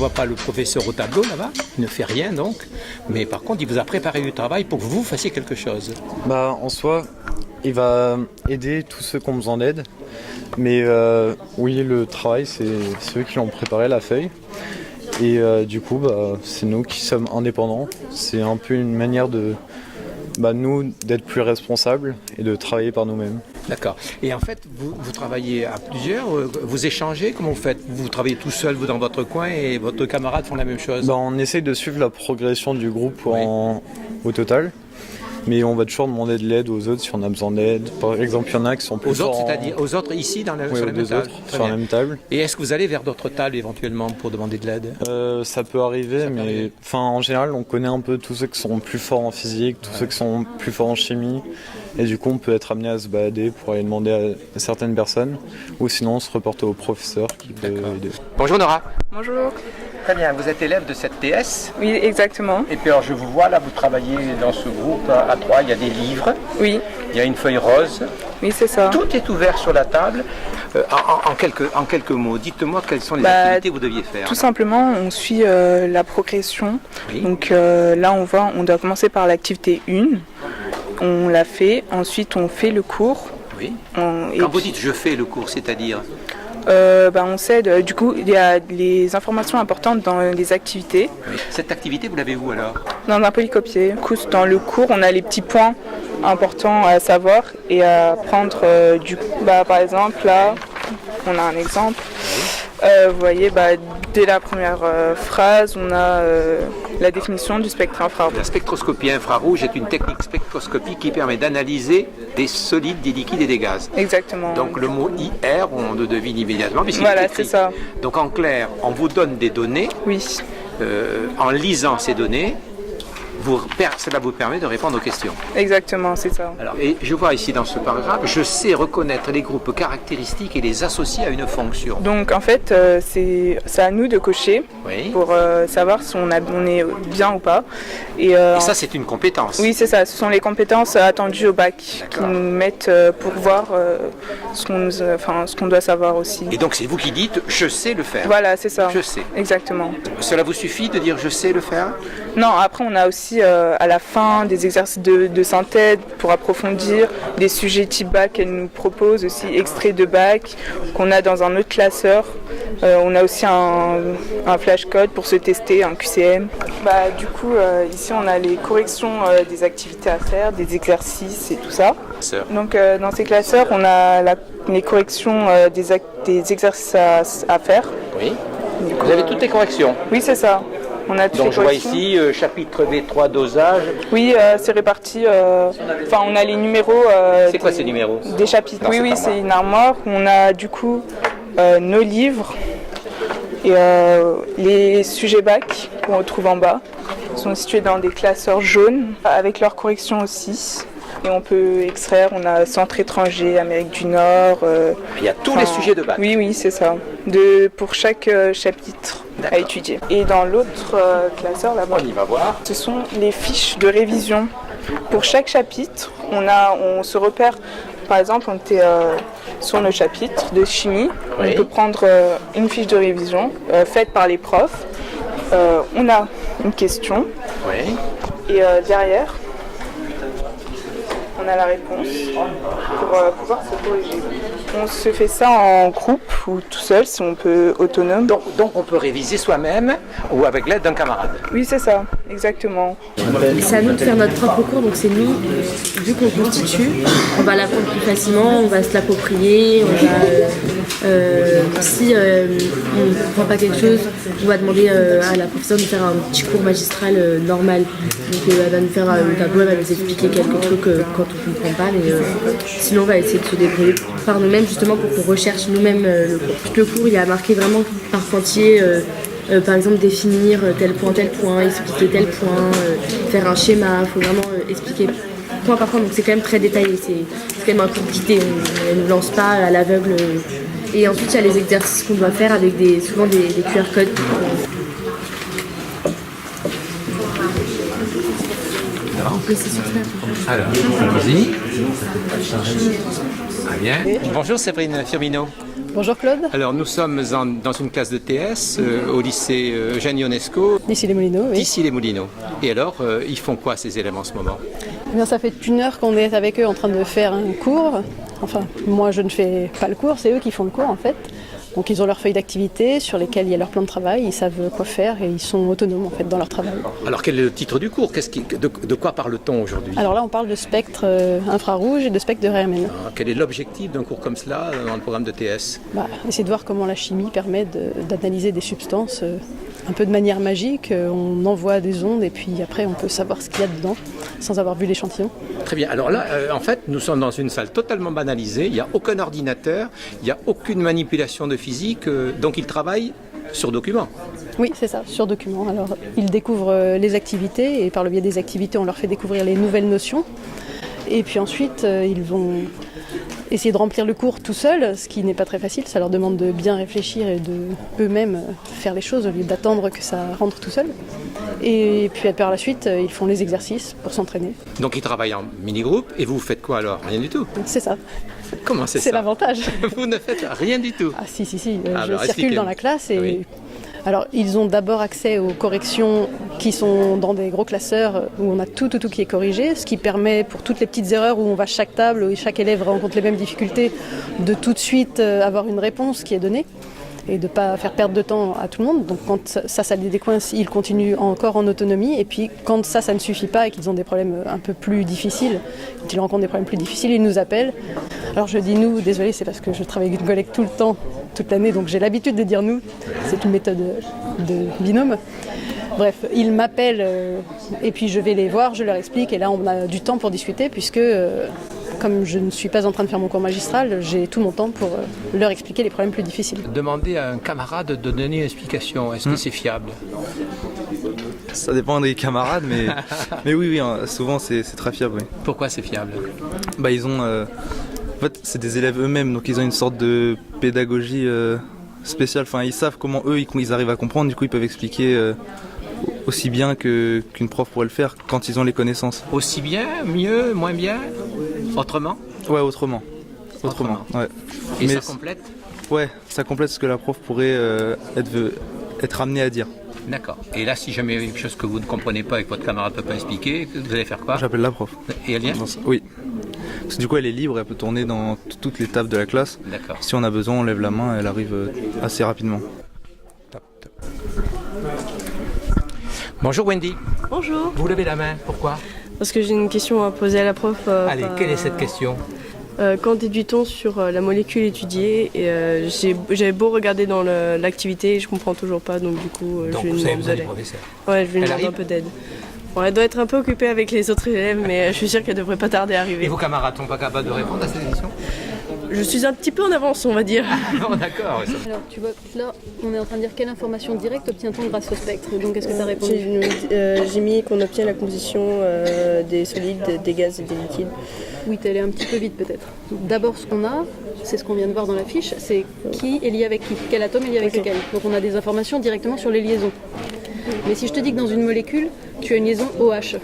voit pas le professeur au tableau là-bas, il ne fait rien donc, mais par contre il vous a préparé du travail pour que vous fassiez quelque chose. En soi, il va aider tous ceux qui ont besoin d'aide, mais oui, le travail, c'est ceux qui l'ont préparé, la feuille. Et du coup, c'est nous qui sommes indépendants. C'est un peu une manière de nous d'être plus responsables et de travailler par nous-mêmes. D'accord. Et en fait, vous travaillez à plusieurs, vous échangez, comment vous faites? Vous travaillez tout seul, vous dans votre coin, et votre camarade font la même chose? On essaye de suivre la progression du groupe au total. Mais on va toujours demander de l'aide aux autres si on a besoin d'aide. Par exemple, il y en a qui sont plus aux forts autres, c'est-à-dire aux autres ici sur la même table. Sur la même table. Et est-ce que vous allez vers d'autres tables éventuellement pour demander de l'aide? Ça peut arriver, mais en général, on connaît un peu tous ceux qui sont plus forts en physique, tous ceux qui sont plus forts en chimie. Et du coup, on peut être amené à se balader pour aller demander à certaines personnes. Ou sinon, on se reporte au professeur qui peut aider. Bonjour Nora. Bonjour. Très bien, vous êtes élève de cette TS. Oui, exactement. Et puis alors, je vous vois là, vous travaillez dans ce groupe à trois, il y a des livres. Oui. Il y a une feuille rose. Oui, c'est ça. Tout est ouvert sur la table. En quelques mots, dites-moi quelles sont les activités que vous deviez faire. Tout simplement, on suit la progression. Oui. Donc là, on doit commencer par l'activité 1. On la fait, ensuite on fait le cours. Oui. Quand vous dites je fais le cours, c'est-à-dire on sait, du coup, il y a les informations importantes dans les activités. Oui. Cette activité, vous l'avez où alors? Dans un polycopier. Du coup, dans le cours, on a les petits points importants à savoir et à prendre. Par exemple, là, on a un exemple. Vous voyez, dès la première phrase, on a la définition du spectre infrarouge. La spectroscopie infrarouge est une technique spectroscopique qui permet d'analyser des solides, des liquides et des gaz. Exactement. Donc le mot IR, on le devine immédiatement. Voilà, c'est ça. Donc en clair, on vous donne des données. Oui. En lisant ces données, cela vous permet de répondre aux questions. Exactement, c'est ça. Alors, et je vois ici dans ce paragraphe, je sais reconnaître les groupes caractéristiques et les associer à une fonction. Donc en fait, c'est à nous de cocher pour savoir si on est bien ou pas. Et ça, c'est une compétence. Oui, c'est ça. Ce sont les compétences attendues au bac qui nous mettent pour voir ce qu'on doit savoir aussi. Et donc c'est vous qui dites, je sais le faire. Voilà, c'est ça. Je sais. Exactement. Cela vous suffit de dire je sais le faire? Non, après on a aussi à la fin des exercices de synthèse pour approfondir, des sujets type bac qu'elle nous propose aussi, extraits de bac qu'on a dans un autre classeur. On a aussi un flashcode pour se tester, un QCM. Du coup, ici on a les corrections des activités à faire, des exercices et tout ça. Donc dans ces classeurs, on a les corrections des exercices à faire. Oui. Vous avez toutes les corrections? Oui, c'est ça. On a donc je vois ici chapitre B3 dosage. Oui, c'est réparti. On a les numéros. C'est quoi ces numéros? Des chapitres. Oui, c'est une armoire. On a du coup nos livres et les sujets bac qu'on retrouve en bas sont situés dans des classeurs jaunes avec leurs corrections aussi. Et on peut extraire, on a centre étranger, Amérique du Nord. Il y a tous les sujets de bac. Oui, c'est ça. Pour chaque chapitre à étudier. Et dans l'autre classeur, là-bas, on y va voir. Ce sont les fiches de révision. Pour chaque chapitre, on se repère. Par exemple, on était sur le chapitre de chimie. Oui. On peut prendre une fiche de révision faite par les profs. On a une question. Oui. Et derrière, on a la réponse pour pouvoir se corriger. On se fait ça en groupe ou tout seul si on peut autonome. Donc on peut réviser soi-même ou avec l'aide d'un camarade. Oui, c'est ça, exactement. C'est à nous de faire notre propre cours, donc c'est nous, vu qu'on constitue, on va l'apprendre plus facilement, on va se l'approprier, si on ne comprend pas quelque chose, on va demander à la professeure de faire un petit cours magistral normal. Donc elle va nous faire un tableau, elle va nous expliquer quelques trucs quand on ne comprend pas, mais sinon on va essayer de se débrouiller par nous-mêmes justement pour qu'on recherche nous-mêmes le cours. Le cours il est marqué vraiment par pointillé, par exemple définir tel point, expliquer tel point, faire un schéma, il faut vraiment expliquer point par point, donc c'est quand même très détaillé, c'est quand même un cours guidé, on ne nous lance pas à l'aveugle. Et ensuite il y a les exercices qu'on doit faire avec souvent des QR codes. Alors, allons-y. Très bien. Bonjour Séverine Firmino. Bonjour Claude. Alors nous sommes dans une classe de TS au lycée Eugène Ionesco, D'ici les Moulineaux, oui. d'ici les Moulineaux. Et alors, ils font quoi ces élèves en ce moment? Eh bien, ça fait 1 heure qu'on est avec eux en train de faire un cours. Enfin, moi je ne fais pas le cours, c'est eux qui font le cours en fait. Donc ils ont leur feuille d'activité sur lesquelles il y a leur plan de travail, ils savent quoi faire et ils sont autonomes en fait dans leur travail. Alors quel est le titre du cours? De quoi parle-t-on aujourd'hui? Alors là on parle de spectre infrarouge et de spectre de Raman. Quel est l'objectif d'un cours comme cela dans le programme de TS? Essayer de voir comment la chimie permet d'analyser des substances un peu de manière magique. On envoie des ondes et puis après on peut savoir ce qu'il y a dedans sans avoir vu l'échantillon. Très bien. Alors là, en fait, nous sommes dans une salle totalement banalisée. Il n'y a aucun ordinateur, il n'y a aucune manipulation de physique. Donc ils travaillent sur document. Oui, c'est ça, sur document. Alors ils découvrent les activités et par le biais des activités, on leur fait découvrir les nouvelles notions. Et puis ensuite, ils vont essayer de remplir le cours tout seuls, ce qui n'est pas très facile. Ça leur demande de bien réfléchir et de eux-mêmes faire les choses au lieu d'attendre que ça rentre tout seul. Et puis par la suite, ils font les exercices pour s'entraîner. Donc ils travaillent en mini-groupe et vous faites quoi alors? Rien du tout? C'est ça. Comment c'est ça? C'est l'avantage. Vous ne faites rien du tout? Ah si. Alors, je circule dans la classe et... Oui. Alors, ils ont d'abord accès aux corrections qui sont dans des gros classeurs où on a tout qui est corrigé, ce qui permet pour toutes les petites erreurs où on va chaque table, où chaque élève rencontre les mêmes difficultés, de tout de suite avoir une réponse qui est donnée et de ne pas faire perdre de temps à tout le monde. Donc quand ça les décoince, ils continuent encore en autonomie. Et puis quand ça ne suffit pas et qu'ils ont des problèmes un peu plus difficiles, quand ils rencontrent des problèmes plus difficiles, ils nous appellent. Alors je dis nous, désolé, c'est parce que je travaille avec une collègue tout le temps, toute l'année, donc j'ai l'habitude de dire nous. C'est une méthode de binôme. Bref, ils m'appellent et puis je vais les voir, je leur explique. Et là, on a du temps pour discuter puisque... Comme je ne suis pas en train de faire mon cours magistral, j'ai tout mon temps pour leur expliquer les problèmes plus difficiles. Demandez à un camarade de donner une explication. Est-ce que c'est fiable? Ça dépend des camarades, mais oui, souvent c'est très fiable. Oui. Pourquoi c'est fiable? Ils ont, en fait, c'est des élèves eux-mêmes, donc ils ont une sorte de pédagogie spéciale. Enfin, ils savent comment eux ils arrivent à comprendre. Du coup, ils peuvent expliquer aussi bien qu'une prof pourrait le faire quand ils ont les connaissances. Aussi bien, mieux, moins bien, autrement? Ouais, autrement. Ouais. Et mais ça complète? Ouais, ça complète ce que la prof pourrait être amenée à dire. D'accord. Et là, si jamais il y a quelque chose que vous ne comprenez pas et que votre camarade ne peut pas expliquer, vous allez faire quoi? J'appelle la prof. Et elle vient? Oui. Parce que du coup, elle est libre, elle peut tourner dans toutes les tables de la classe. D'accord. Si on a besoin, on lève la main, elle arrive assez rapidement. Top. Bonjour Wendy. Bonjour. Vous levez la main, pourquoi? Parce que j'ai une question à poser à la prof. Allez, quelle est cette question? Qu'en déduit-on sur la molécule étudiée et j'avais beau regarder dans l'activité, je comprends toujours pas, donc du coup donc je vais vous avez demander. professeur. Ouais, je vais demander un peu d'aide. Bon, elle doit être un peu occupée avec les autres élèves, mais je suis sûre qu'elle devrait pas tarder à arriver. Et vos camarades sont pas capables de répondre à cette question? Je suis un petit peu en avance, on va dire. Bon, d'accord. Alors, tu vois, là, on est en train de dire quelle information directe obtient-on grâce au spectre. Donc, est-ce que tu as répondu? J'ai mis qu'on obtient la composition des solides, des gaz et des liquides. Oui, t'es allé un petit peu vite peut-être. D'abord, ce qu'on a, c'est ce qu'on vient de voir dans la fiche, c'est qui est lié avec qui, quel atome est lié avec lequel. Donc, on a des informations directement sur les liaisons. Mais si je te dis que dans une molécule, tu as une liaison OH,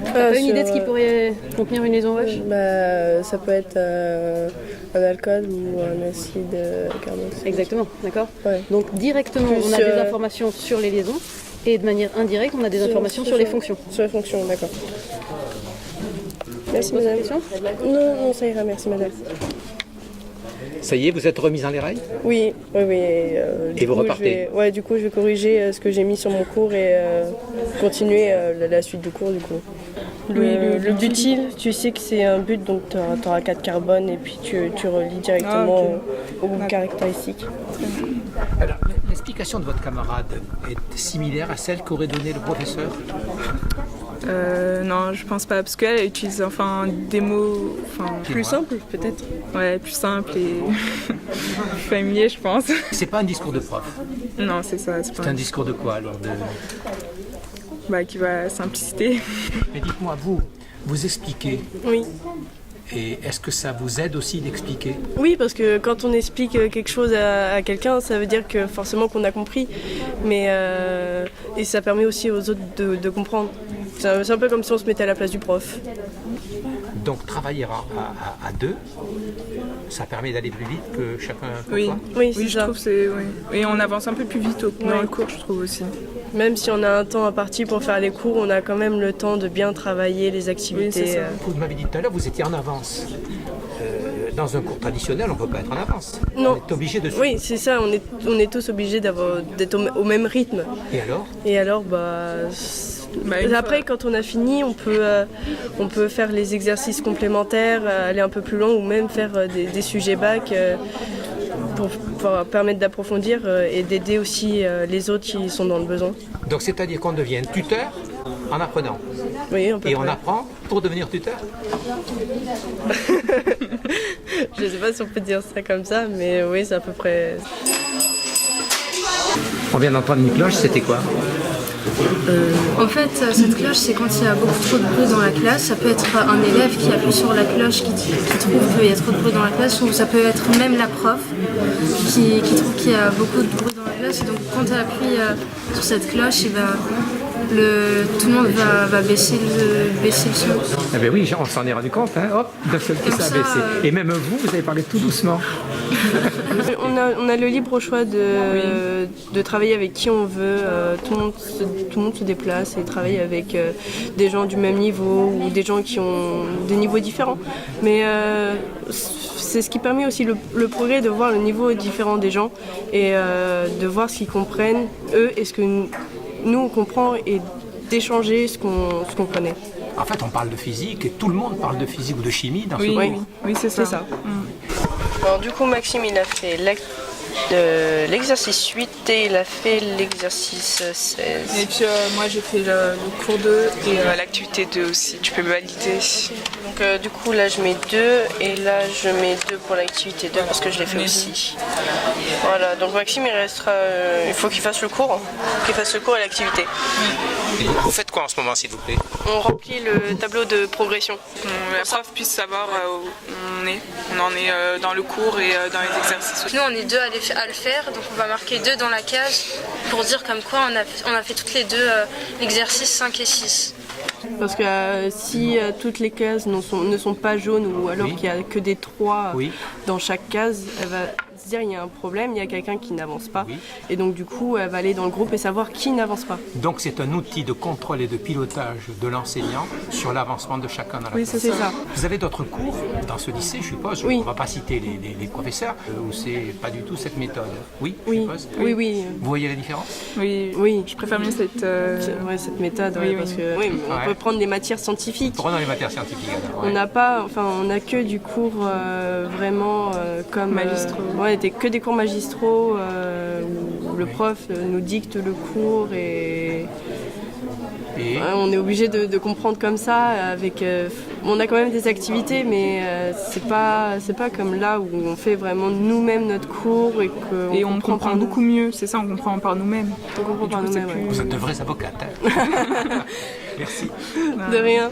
t'as pas une idée de ce qui pourrait contenir une liaison OH? Ça peut être un alcool ou un acide carboxylique. Exactement, d'accord. Ouais. Donc directement, on a des informations sur les liaisons et de manière indirecte, on a des informations sur les fonctions. Sur les fonctions, d'accord. Merci madame. Non, ça ira, merci madame. Ça y est, vous êtes remise dans les rails? Oui. Et vous repartez? Du coup, je vais corriger ce que j'ai mis sur mon cours et continuer la suite du cours du coup. Le butyl, tu sais que c'est un but, donc tu auras 4 carbones et puis tu relis directement au groupe caractéristique. Alors, l'explication de votre camarade est similaire à celle qu'aurait donnée le professeur? Non, je pense pas, parce qu'elle utilise des mots Plus simple peut-être. Ouais, plus simples et plus familiers, je pense. C'est pas un discours de prof. Non, c'est ça. C'est un discours de quoi alors? Qui va à la simplicité. Mais dites-moi, vous expliquez. Oui. Et est-ce que ça vous aide aussi d'expliquer? Oui, parce que quand on explique quelque chose à quelqu'un, ça veut dire que forcément qu'on a compris. Mais et ça permet aussi aux autres de comprendre. C'est un peu comme si on se mettait à la place du prof. Donc travailler à deux, ça permet d'aller plus vite que chacun pour Oui, soi. Oui, oui, c'est je ça. trouve et on avance un peu plus vite dans le cours, je trouve aussi. Même si on a un temps imparti pour faire les cours, on a quand même le temps de bien travailler les activités. Oui, c'est ça. Vous m'avez dit tout à l'heure, vous étiez en avance. Dans un cours traditionnel, on ne peut pas être en avance. Non. On est obligé de suivre. Oui, c'est ça, on est tous obligés d'être au même rythme. Et alors? Et alors, Une après, quand on a fini, on peut faire les exercices complémentaires, aller un peu plus loin ou même faire des sujets bac pour permettre d'approfondir et d'aider aussi les autres qui sont dans le besoin. Donc c'est-à-dire qu'on devient tuteur en apprenant. Oui, à peu Et près. on apprend pour devenir tuteur. Je ne sais pas si on peut dire ça comme ça, mais oui, c'est à peu près. On vient d'entendre une cloche, c'était quoi? En fait, cette cloche, c'est quand il y a beaucoup trop de bruit dans la classe. Ça peut être un élève qui appuie sur la cloche, qui trouve qu'il y a trop de bruit dans la classe, ou ça peut être même la prof qui trouve qu'il y a beaucoup de bruit dans la classe. Et donc, quand elle appuie sur cette cloche, tout le monde va baisser le son. Eh bien oui, on s'en est rendu compte, hein. Hop, d'un seul coup Comme ça a ça, baissé. Et même vous avez parlé tout doucement. On a le libre choix de travailler avec qui on veut. Tout le monde se déplace et travaille avec des gens du même niveau ou des gens qui ont des niveaux différents. Mais c'est ce qui permet aussi le progrès, de voir le niveau différent des gens et de voir ce qu'ils comprennent, eux, et ce que nous on comprend, et d'échanger ce qu'on connaît. En fait, on parle de physique et tout le monde parle de physique ou de chimie dans ce Oui, cours. oui, c'est ça. Alors, du coup, Maxime, il a fait l'exercice 8 et il a fait l'exercice 16. Et puis moi j'ai fait le cours 2 et l'activité 2 aussi, tu peux valider. Donc du coup là je mets 2 et là je mets 2 pour l'activité 2 parce que je l'ai fait aussi. Voilà, donc Maxime il faut qu'il fasse le cours, et l'activité. Vous faites quoi en ce moment, s'il vous plaît? On remplit le tableau de progression. La prof puisse savoir où on en est dans le cours et dans les exercices. Nous on est deux à le faire, donc on va marquer 2 dans la case pour dire comme quoi on a fait toutes les deux l'exercice 5 et 6. Parce que si toutes les cases ne sont pas jaunes ou alors qu'il n'y a que des 3 dans chaque case, elle va se dire il y a un problème, il y a quelqu'un qui n'avance pas. Et donc du coup elle va aller dans le groupe et savoir qui n'avance pas. Donc c'est un outil de contrôle et de pilotage de l'enseignant sur l'avancement de chacun dans la classe. C'est ça. Vous avez d'autres cours dans ce lycée, je suppose. Oui. On ne va pas citer les professeurs, où c'est pas du tout cette méthode. Oui, je Oui, suppose. oui. Vous voyez la différence? Oui. Je préfère mieux cette... cette méthode, parce que on peut prendre des matières scientifiques. Prenons les matières scientifiques. Alors, On n'a pas, on n'a que du cours vraiment comme magistraux. C'était que des cours magistraux où le prof nous dicte le cours et on est obligé de comprendre comme ça. Avec, on a quand même des activités, mais c'est pas comme là où on fait vraiment nous-mêmes notre cours et on comprend beaucoup mieux. C'est ça, on comprend par nous-mêmes. On comprend par nous-mêmes. Vous êtes de vrais avocates. Hein. Merci. De rien.